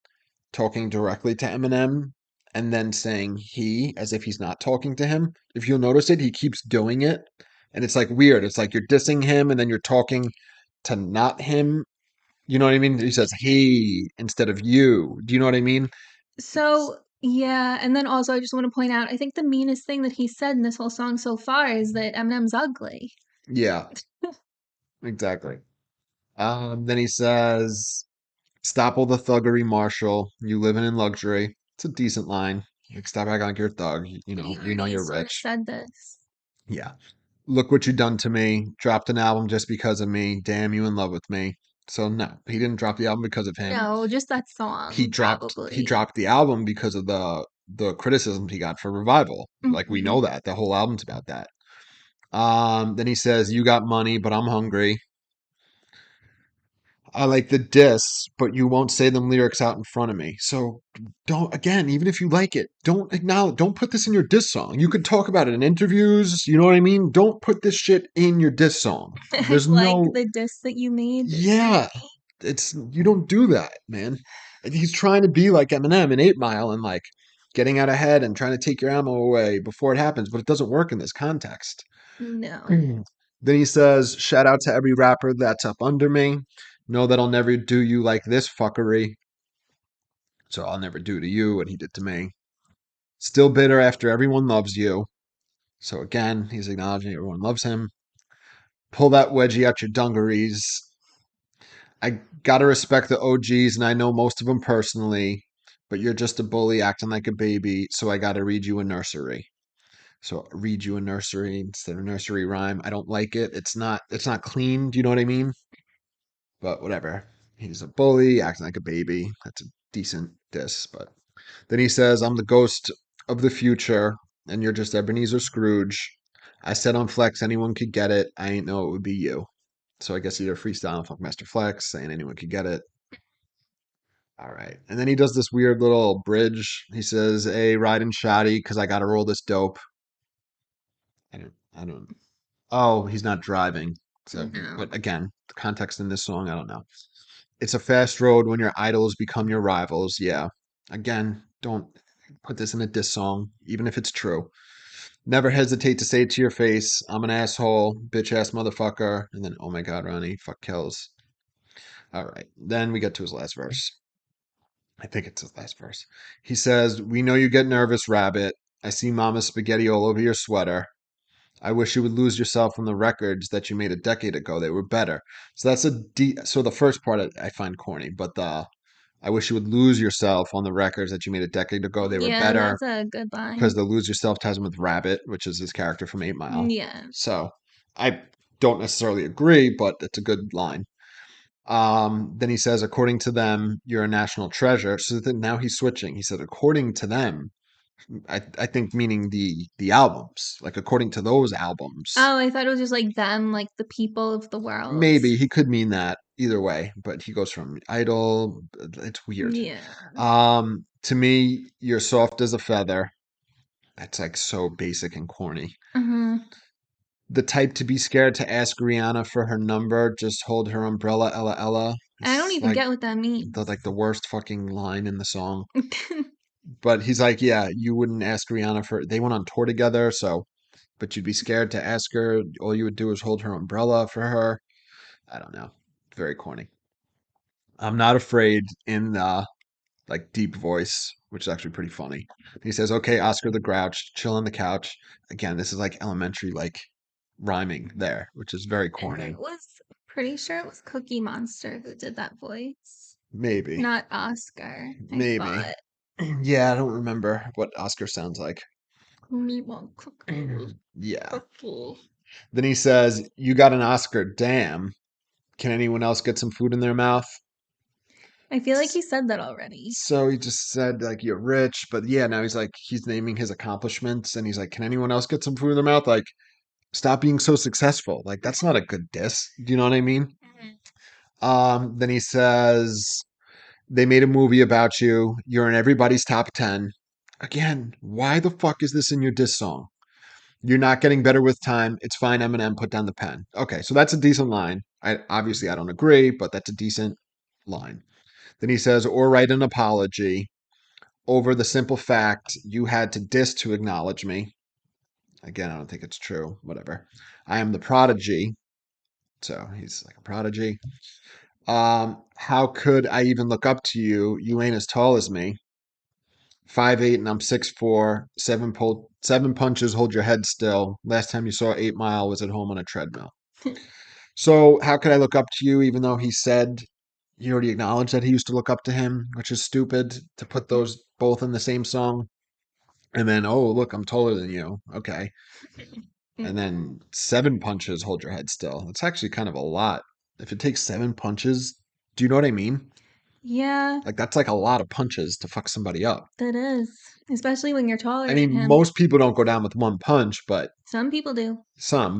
[SPEAKER 2] talking directly to Eminem and then saying he as if he's not talking to him. If you'll notice it, he keeps doing it. And it's like weird. It's like you're dissing him and then you're talking to not him. You know what I mean? He says he instead of you. Do you know what I mean?
[SPEAKER 1] So yeah, and then also I just want to point out, I think the meanest thing that he said in this whole song so far is that Eminem's ugly.
[SPEAKER 2] Yeah, exactly. Then he says, "Stop all the thuggery, Marshall. You living in luxury." It's a decent line. Like, stop acting like you're a thug.
[SPEAKER 1] He
[SPEAKER 2] You know
[SPEAKER 1] already
[SPEAKER 2] you're
[SPEAKER 1] sort of
[SPEAKER 2] rich.
[SPEAKER 1] said this.
[SPEAKER 2] Yeah. "Look what you done to me. Dropped an album just because of me. Damn, you in love with me." So no, he didn't drop the album because of him.
[SPEAKER 1] No, just that song,
[SPEAKER 2] He
[SPEAKER 1] probably.
[SPEAKER 2] dropped the album because of the criticism he got for Revival. Like we
[SPEAKER 1] Mhm.
[SPEAKER 2] know that the whole album's about that. Then he says, "You got money, but I'm hungry. I like the diss, but you won't say them lyrics out in front of me." So don't, again, even if you like it, don't put this in your diss song. You could talk about it in interviews. You know what I mean? Don't put this shit in your diss song.
[SPEAKER 1] I
[SPEAKER 2] There's
[SPEAKER 1] like
[SPEAKER 2] no,
[SPEAKER 1] the diss that you made.
[SPEAKER 2] yeah, you don't do that, man. He's trying to be like Eminem in 8 Mile and like getting out ahead and trying to take your ammo away before it happens, but it doesn't work in this context.
[SPEAKER 1] No.
[SPEAKER 2] Then he says, "Shout out to every rapper that's up under me. Know that I'll never do you like this fuckery. So I'll never do to you what he did to me. Still bitter after everyone loves you." So again, he's acknowledging everyone loves him. pull that wedgie out your dungarees. I gotta respect the OGs, and I know most of them personally, but you're just a bully acting like a baby, so I gotta read you a nursery. So read you a nursery instead of nursery rhyme. I don't like it. It's not clean. Do you know what I mean? But whatever. He's a bully, acting like a baby. That's a decent diss. But then he says, I'm the ghost of the future, and you're just Ebenezer Scrooge. I said on Flex anyone could get it. I ain't know it would be you. So I guess either freestyle and Funkmaster Flex, saying anyone could get it. All right. And then he does this weird little bridge. He says, hey, riding shoddy, because I got to roll this dope. I don't. Oh, he's not driving. So,
[SPEAKER 1] No.
[SPEAKER 2] but again, the context in this song, I don't know. It's a fast road when your idols become your rivals. Yeah. Again, don't put this in a diss song, even if it's true. Never hesitate to say it to your face. I'm an asshole, bitch ass motherfucker. And then, oh my God, Ronnie, fuck kills. All right. Then we get to his last verse. I think it's his last verse. He says, we know you get nervous, rabbit. I see mama's spaghetti all over your sweater. I wish you would lose yourself on the records that you made a decade ago. They were better. So that's so the first part I find corny, but the I wish you would lose yourself on the records that you made a decade ago. They were
[SPEAKER 1] Yeah,
[SPEAKER 2] better
[SPEAKER 1] that's a good
[SPEAKER 2] because
[SPEAKER 1] line.
[SPEAKER 2] the lose yourself ties in with Rabbit, which is his character from 8 Mile.
[SPEAKER 1] Yeah.
[SPEAKER 2] So I don't necessarily agree, but it's a good line. Then he says, according to them, you're a national treasure. So then now he's switching. He said, according to them, I think meaning the albums, like according to those albums.
[SPEAKER 1] Oh, I thought it was just like them, like the people of the world.
[SPEAKER 2] Maybe he could mean that either way, but he goes from idol. It's weird.
[SPEAKER 1] Yeah.
[SPEAKER 2] To me, you're soft as a feather. That's like so basic and corny.
[SPEAKER 1] Uh-huh.
[SPEAKER 2] The type to be scared to ask Rihanna for her number, just hold her umbrella, Ella Ella.
[SPEAKER 1] I don't
[SPEAKER 2] It's
[SPEAKER 1] even
[SPEAKER 2] like
[SPEAKER 1] get what that means.
[SPEAKER 2] the worst fucking line in the song. But he's like, yeah, you wouldn't ask Rihanna for. They went on tour together, so but you'd be scared to ask her. All you would do is hold her umbrella for her. I don't know. Very corny. I'm not afraid in like deep voice, which is actually pretty funny. He says, "Okay, Oscar the Grouch, chill on the couch." Again, this is like elementary, like rhyming there, which is very
[SPEAKER 1] And
[SPEAKER 2] corny.
[SPEAKER 1] it was pretty sure it was Cookie Monster who did that voice,
[SPEAKER 2] Maybe,
[SPEAKER 1] not Oscar. I
[SPEAKER 2] maybe.
[SPEAKER 1] thought.
[SPEAKER 2] Yeah, I don't remember what Oscar sounds like.
[SPEAKER 1] Me want cookie.
[SPEAKER 2] Yeah.
[SPEAKER 1] Cookie.
[SPEAKER 2] Then he says, "You got an Oscar, damn. Can anyone else get some food in their mouth?"
[SPEAKER 1] I feel like he said that already.
[SPEAKER 2] So he just said like you're rich, but yeah, now he's naming his accomplishments, and he's like, can anyone else get some food in their mouth? Like, stop being so successful. Like that's not a good diss. Do you know what I mean? Then he says they made a movie about you. You're in everybody's top 10. Again, why the fuck is this in your diss song? You're not getting better with time. It's fine, Eminem. Put down the pen. Okay, so that's a decent line. I don't agree, but that's a decent line. Then he says, or write an apology over the simple fact you had to diss to acknowledge me. Again, I don't think it's true. Whatever. I am the prodigy. So he's like a prodigy. How could I even look up to you? You ain't as tall as me. 5'8" and I'm 6'4". Seven punches, hold your head still. Last time you saw 8 Mile was at home on a treadmill. So how could I look up to you even though he already acknowledged that he used to look up to him, which is stupid to put those both in the same song. And then, oh, look, I'm taller than you. Okay. And then 7 punches, hold your head still. It's actually kind of a lot. If it takes 7 punches, do you know what I mean?
[SPEAKER 1] Yeah,
[SPEAKER 2] Like, that's like a lot of punches to fuck somebody up.
[SPEAKER 1] that is. Especially when you're taller
[SPEAKER 2] I
[SPEAKER 1] than
[SPEAKER 2] mean,
[SPEAKER 1] him.
[SPEAKER 2] most people don't go down with one punch, but
[SPEAKER 1] Some people do.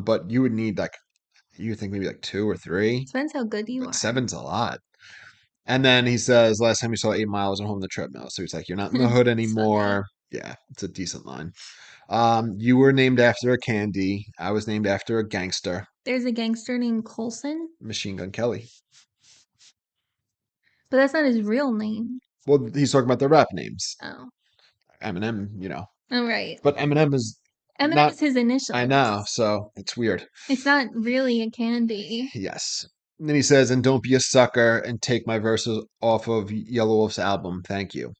[SPEAKER 2] but you would need like, you would think maybe like 2 or 3,
[SPEAKER 1] Depends how good you
[SPEAKER 2] but
[SPEAKER 1] are.
[SPEAKER 2] 7's a lot. And then he says, last time you saw 8 Miles at home the treadmill. So he's like, you're not in the hood anymore. Yeah, it's a decent line. You were named after a candy. I was named after a gangster.
[SPEAKER 1] There's a gangster named Colson,
[SPEAKER 2] Machine Gun Kelly.
[SPEAKER 1] but that's not his real name.
[SPEAKER 2] Well, he's talking about the rap names.
[SPEAKER 1] Oh.
[SPEAKER 2] Eminem,
[SPEAKER 1] Oh, right.
[SPEAKER 2] But Eminem is
[SPEAKER 1] Eminem
[SPEAKER 2] not.
[SPEAKER 1] is his initials.
[SPEAKER 2] I know, so it's weird.
[SPEAKER 1] It's not really a candy.
[SPEAKER 2] Yes. And then he says, and don't be a sucker and take my verses off of Yellow Wolf's album. Thank you.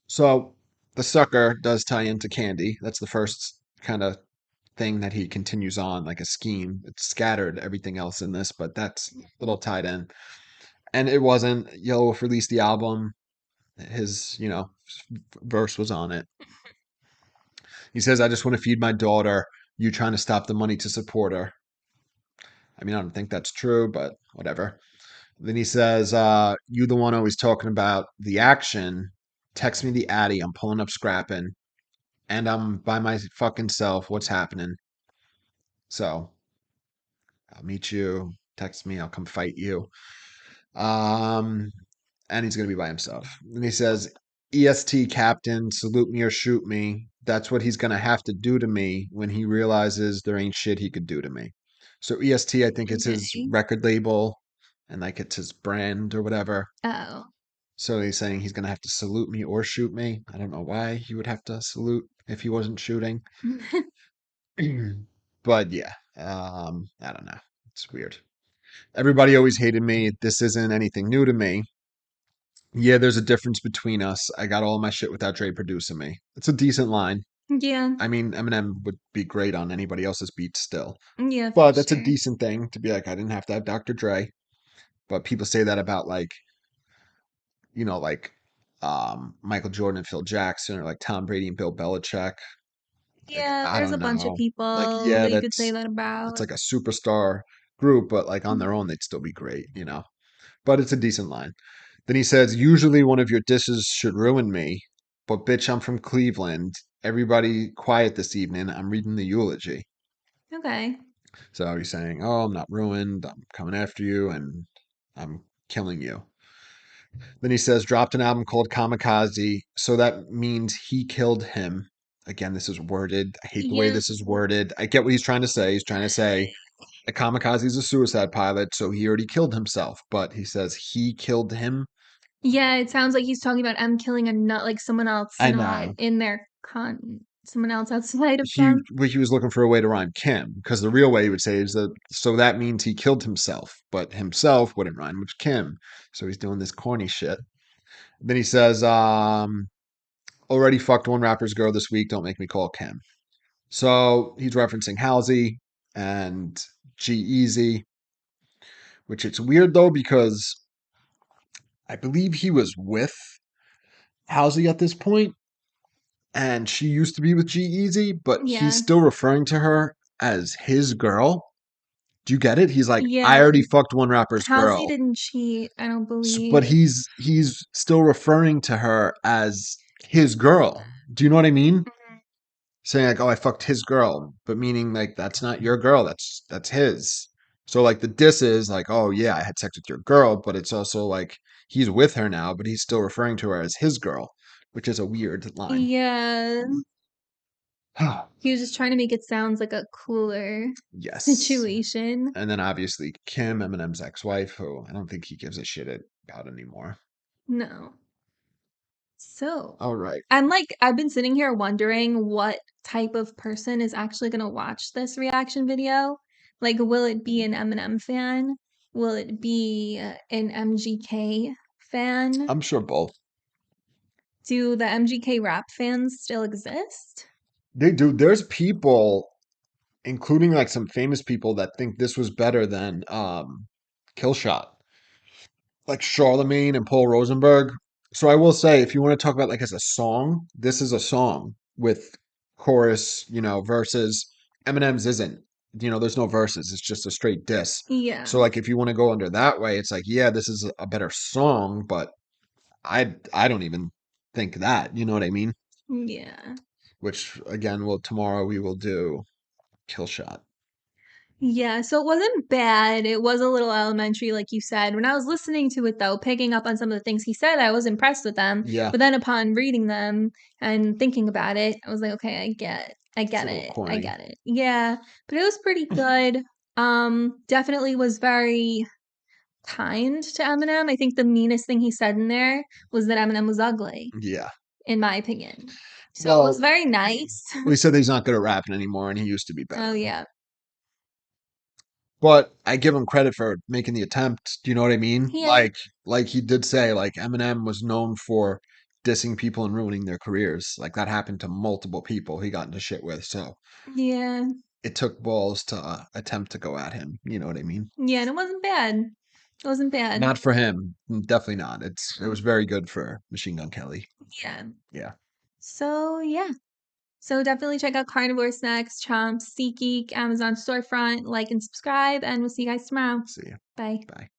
[SPEAKER 2] So the sucker does tie into candy. That's the first kind of thing that he continues on, like a scheme. It's scattered everything else in this, but that's a little tied in. And it wasn't. Yellow Wolf released the album. His, verse was on it. He says, I just want to feed my daughter. You trying to stop the money to support her. I mean, I don't think that's true, but whatever. Then he says, you the one always talking about the action. Text me the Addy. I'm pulling up scrapping. And I'm by my fucking self. What's happening? So I'll meet you. Text me. I'll come fight you. Um, and he's going to be by himself. And he says, EST captain, salute me or shoot me. That's what he's going to have to do to me when he realizes there ain't shit he could do to me. So EST, I think it's his
[SPEAKER 1] Okay.
[SPEAKER 2] record label and like it's his brand or whatever.
[SPEAKER 1] Oh.
[SPEAKER 2] So he's saying he's going to have to salute me or shoot me. I don't know why he would have to salute if he wasn't shooting. But yeah, I don't know. It's weird. Everybody always hated me. This isn't anything new to me. Yeah, there's a difference between us. I got all my shit without Dre producing me. It's a decent line.
[SPEAKER 1] Yeah.
[SPEAKER 2] I mean, Eminem would be great on anybody else's beat still.
[SPEAKER 1] Yeah, for
[SPEAKER 2] But that's a
[SPEAKER 1] sure.
[SPEAKER 2] decent thing to be like, I didn't have to have Dr. Dre. But people say that about like, like Michael Jordan and Phil Jackson or like Tom Brady and Bill Belichick. Like,
[SPEAKER 1] Yeah,
[SPEAKER 2] I
[SPEAKER 1] there's a
[SPEAKER 2] don't
[SPEAKER 1] bunch of
[SPEAKER 2] know. Like,
[SPEAKER 1] people
[SPEAKER 2] yeah,
[SPEAKER 1] that you could say
[SPEAKER 2] that's
[SPEAKER 1] that
[SPEAKER 2] that's
[SPEAKER 1] about.
[SPEAKER 2] like a superstar group, but like on their own, they'd still be great. But it's a decent line. Then he says, usually one of your dishes should ruin me, but bitch, I'm from Cleveland. Everybody quiet this evening. I'm reading the eulogy.
[SPEAKER 1] Okay.
[SPEAKER 2] So he's saying, oh, I'm not ruined. I'm coming after you and I'm killing you. Then he says, dropped an album called Kamikaze. So that means he killed him. Again, this is worded. I hate the way
[SPEAKER 1] Yeah.
[SPEAKER 2] this is worded. I get what he's trying to say. He's trying to say a kamikaze is a suicide pilot, so he already killed himself. But he says he killed him.
[SPEAKER 1] Yeah, it sounds like he's talking about M killing a nut like someone else
[SPEAKER 2] I
[SPEAKER 1] not
[SPEAKER 2] know.
[SPEAKER 1] in their someone else outside of
[SPEAKER 2] he
[SPEAKER 1] them.
[SPEAKER 2] he was looking for a way to rhyme Kim because the real way he would say is that so that means he killed himself, but himself wouldn't rhyme with Kim, so he's doing this corny shit. Then he says, already fucked one rapper's girl this week. Don't make me call Kim. So he's referencing Halsey and G Easy, which it's weird though because I believe he was with Halsey at this point, and she used to be with G Easy, but he's
[SPEAKER 1] Yeah.
[SPEAKER 2] still referring to her as his girl. Do you get it? He's like, I
[SPEAKER 1] Yeah.
[SPEAKER 2] already fucked one rapper's
[SPEAKER 1] Halsey
[SPEAKER 2] girl.
[SPEAKER 1] didn't cheat, I don't
[SPEAKER 2] But
[SPEAKER 1] believe.
[SPEAKER 2] he's still referring to her as his girl. Do you know what I mean? Saying like, oh, I fucked his girl, but meaning like that's not your girl. That's his. So like the diss is like, oh yeah, I had sex with your girl, but it's also like he's with her now, but he's still referring to her as his girl, which is a weird line.
[SPEAKER 1] Yeah. He was just trying to make it sound like a cooler
[SPEAKER 2] Yes.
[SPEAKER 1] situation.
[SPEAKER 2] And then obviously Kim, Eminem's ex-wife, who I don't think he gives a shit about anymore.
[SPEAKER 1] No. So,
[SPEAKER 2] All right.
[SPEAKER 1] I've been sitting here wondering what type of person is actually going to watch this reaction video. Like, will it be an Eminem fan? Will it be an MGK fan?
[SPEAKER 2] I'm sure both.
[SPEAKER 1] Do the MGK rap fans still exist?
[SPEAKER 2] They do. There's people, including like some famous people, that think this was better than Killshot, like Charlemagne and Paul Rosenberg. So I will say, if you want to talk about like as a song, this is a song with chorus, verses. Eminem's isn't. There's no verses. It's just a straight diss.
[SPEAKER 1] Yeah.
[SPEAKER 2] So like if you want to go under that way, it's like, yeah, this is a better song, but I don't even think that. You know what I mean?
[SPEAKER 1] Yeah.
[SPEAKER 2] Which again, tomorrow we will do Killshot.
[SPEAKER 1] Yeah, so it wasn't bad. It was a little elementary, like you said. When I was listening to it, though, picking up on some of the things he said, I was impressed with them.
[SPEAKER 2] Yeah,
[SPEAKER 1] But then upon reading them and thinking about it, I was like, okay, I
[SPEAKER 2] it's a
[SPEAKER 1] get
[SPEAKER 2] little
[SPEAKER 1] it. I
[SPEAKER 2] corny.
[SPEAKER 1] get it. Yeah, but it was pretty good. Definitely was very kind to Eminem. I think the meanest thing he said in there was that Eminem was ugly,
[SPEAKER 2] Yeah.
[SPEAKER 1] in my opinion. So it was
[SPEAKER 2] Well,
[SPEAKER 1] very nice.
[SPEAKER 2] he said he's not good at rapping anymore, and he used to be better.
[SPEAKER 1] Oh, yeah.
[SPEAKER 2] But I give him credit for making the attempt. Do you know what I mean?
[SPEAKER 1] Yeah.
[SPEAKER 2] Like he did say, like Eminem was known for dissing people and ruining their careers. Like that happened to multiple people he got into shit with. So
[SPEAKER 1] Yeah.
[SPEAKER 2] it took balls to attempt to go at him. You know what I mean?
[SPEAKER 1] Yeah, and it wasn't bad. It wasn't bad.
[SPEAKER 2] Not for him. Definitely not. It was very good for Machine Gun Kelly.
[SPEAKER 1] Yeah.
[SPEAKER 2] Yeah.
[SPEAKER 1] So yeah. So definitely check out Carnivore Snacks, Chomps, SeatGeek, Amazon storefront, like and subscribe, and we'll see you guys tomorrow.
[SPEAKER 2] See ya.
[SPEAKER 1] Bye.
[SPEAKER 2] Bye.